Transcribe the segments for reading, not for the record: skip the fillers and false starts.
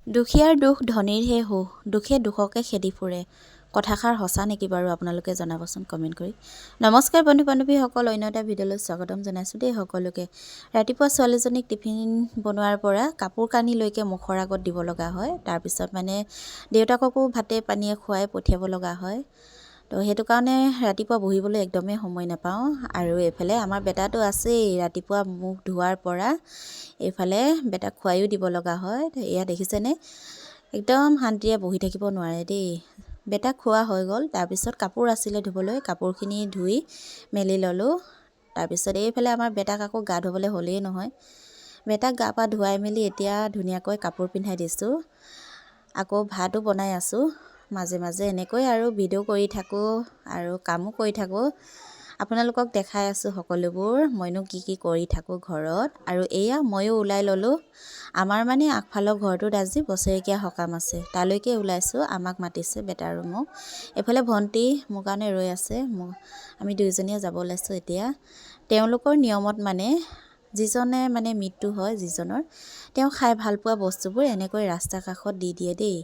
দুখীয়াৰ দুখ ধনীৰহে সুখ, দুখে দুখকে খেদি ফুৰে। কথাষাৰ সঁচা নেকি বাৰু আপোনালোকে জনাবচোন কমেণ্ট কৰি। নমস্কাৰ বন্ধু বান্ধৱীসকল, অন্য এটা ভিডিঅ'লৈ স্বাগতম জনাইছোঁ দেই সকলোকে। ৰাতিপুৱা ছোৱালীজনীক টিফিন বনোৱাৰ পৰা কাপোৰ কানিলৈকে মুখৰ আগত দিব লগা হয়। তাৰপিছত মানে দেউতাককো ভাতে পানীয়ে খুৱাই পঠিয়াব লগা হয়। তো সেইটো কাৰণে ৰাতিপুৱা বহিবলৈ একদমেই সময় নাপাওঁ। আৰু এইফালে আমাৰ বেটাটো আছেই, ৰাতিপুৱা মুখ ধোৱাৰ পৰা এইফালে বেটাক খুৱাইও দিব লগা হয়। এয়া দেখিছেনে, একদম শান্তিৰে বহি থাকিব নোৱাৰে দেই। বেটাক খোৱা হৈ গ'ল, তাৰপিছত কাপোৰ আছিলে ধুবলৈ, কাপোৰখিনি ধুই মেলি ল'লোঁ। তাৰপিছত এইফালে আমাৰ বেটাক আকৌ গা ধুবলৈ হ'লেই নহয়। বেটাক গা পা ধুৱাই মেলি এতিয়া ধুনীয়াকৈ কাপোৰ পিন্ধাই দিছোঁ। আকৌ ভাতো বনাই আছোঁ। মাজে মাজে এনেকৈ আৰু ভিডিঅ' কৰি থাকোঁ আৰু কামো কৰি থাকোঁ। আপোনালোকক দেখাই আছোঁ সকলোবোৰ মইনো কি কি কৰি থাকোঁ ঘৰত। আৰু এয়া ময়ো ওলাই ল'লোঁ। আমাৰ মানে আগফালৰ ঘৰটোত আজি বছৰেকীয়া সকাম আছে, তালৈকে ওলাইছোঁ। আমাক মাতিছে বেটা আৰু মোক। এইফালে ভণ্টি মোৰ কাৰণে ৰৈ আছে, আমি দুয়োজনীয়ে যাব ওলাইছোঁ এতিয়া। তেওঁলোকৰ নিয়মত মানে যিজনে মানে মৃত্যু হয় যিজনৰ, তেওঁ খাই ভাল পোৱা বস্তুবোৰ এনেকৈ ৰাস্তা কাষত দি দিয়ে দেই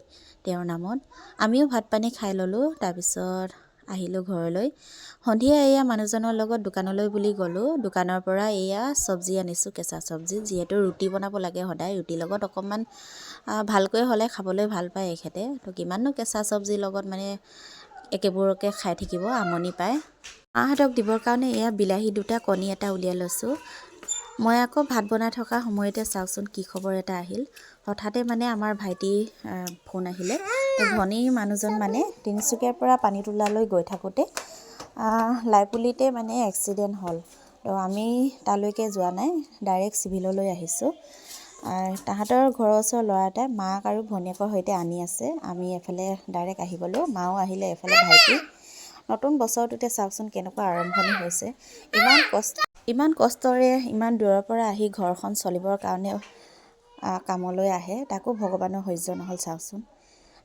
তেওঁৰ নামত। আমিও ভাত পানী খাই ল'লোঁ, তাৰপিছত আহিলোঁ ঘৰলৈ। সন্ধিয়া এয়া মানুহজনৰ লগত দোকানলৈ বুলি গ'লোঁ। দোকানৰ পৰা এয়া চব্জি আনিছোঁ, কেঁচা চব্জি। যিহেতু ৰুটি বনাব লাগে সদায়, ৰুটিৰ লগত অকণমান ভালকৈ হ'লে খাবলৈ ভাল পায় এখেতে। তো কিমাননো কেঁচা চব্জিৰ লগত মানে একেবোৰকে খাই থাকিব, আমনি পায়। মাহঁতক দিবৰ কাৰণে এয়া বিলাহী দুটা, কণী এটা উলিয়াই লৈছোঁ। মই আকৌ ভাত বনাই থকা সময়তে চাওকচোন কি খবৰ এটা আহিল। হঠাতে মানে আমাৰ ভাইটিৰ ফোন আহিলে। তো ভনীৰ মানুহজন মানে তিনিচুকীয়াৰ পৰা পানীতোলালৈ গৈ থাকোঁতে লাইপুলিতে মানে এক্সিডেণ্ট হ'ল। তো আমি তালৈকে যোৱা নাই, ডাইৰেক্ট চিভিললৈ আহিছোঁ। তাহাঁতৰ ঘৰৰ ওচৰৰ ল'ৰা এটাই মাক আৰু ভনীয়েকৰ সৈতে আনি আছে। আমি এফালে ডাইৰেক্ট আহি গ'লোঁ, মাও আহিলে এফালে ভাইটি। নতুন বছৰটোতে চাওকচোন কেনেকুৱা আৰম্ভণি হৈছে। ইমান কষ্টৰে ইমান দূৰৰ পৰা আহি ঘৰখন চলিবৰ কাৰণে কামলৈ আহে, তাকো ভগৱানৰ সহ্য নহ'ল চাওকচোন।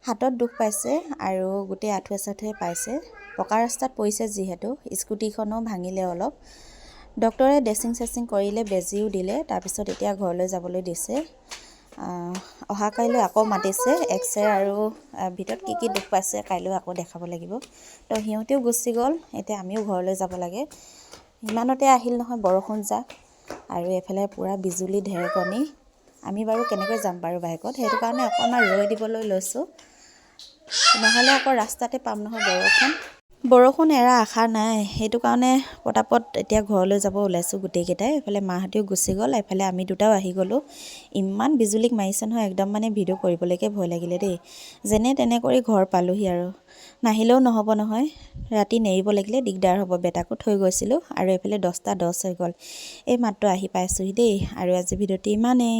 হাতত দুখ পাইছে আৰু গোটেই আঁঠুৱে চাঠুৱে পাইছে। পকা ৰাস্তাত পৰিছে যিহেতু, স্কুটিখনো ভাঙিলে অলপ। ডক্টৰে ড্ৰেছিং চেছিং কৰিলে, বেজীও দিলে। তাৰপিছত এতিয়া ঘৰলৈ যাবলৈ দিছে। অহা কাইলৈ আকৌ মাতিছে এক্সৰে আৰু ভিতৰত কি কি দুখ পাইছে কাইলৈ আকৌ দেখাব লাগিব। তো সিহঁতেও গুচি গ'ল, এতিয়া আমিও ঘৰলৈ যাব লাগে। ইমানতে আহিল নহয় বৰষুণ যাক, আৰু এইফালে পূৰা বিজুলী ঢেৰেকণি। আমি বাৰু কেনেকৈ যাম বাৰু বাইকত, সেইটো কাৰণে অকণমান ৰৈ দিবলৈ লৈছোঁ, নহ'লে আকৌ ৰাস্তাতে পাম নহয় বৰষুণ এৰা আশা নাই। সেইটো কাৰণে পটাপট এতিয়া ঘৰলৈ যাব ওলাইছোঁ গোটেইকেইটাই। এইফালে মাহঁতেও গুচি গ'ল, এইফালে আমি দুটাও আহি গ'লোঁ। ইমান বিজুলীক মাৰিছে নহয়, একদম মানে ভিডিঅ' কৰিবলৈকে ভয় লাগিলে দেই। যেনে তেনে কৰি ঘৰ পালোঁহি আৰু। নাহিলেও নহ'ব নহয়, ৰাতি নেৰিব লাগিলে দিগদাৰ হ'ব। বেটাকো থৈ গৈছিলোঁ আৰু এইফালে 10টা 10 হৈ গ'ল। এই মাত্ৰ আহি পাইছোঁহি দেই। আৰু আজি ভিডিঅ'টো ইমানেই।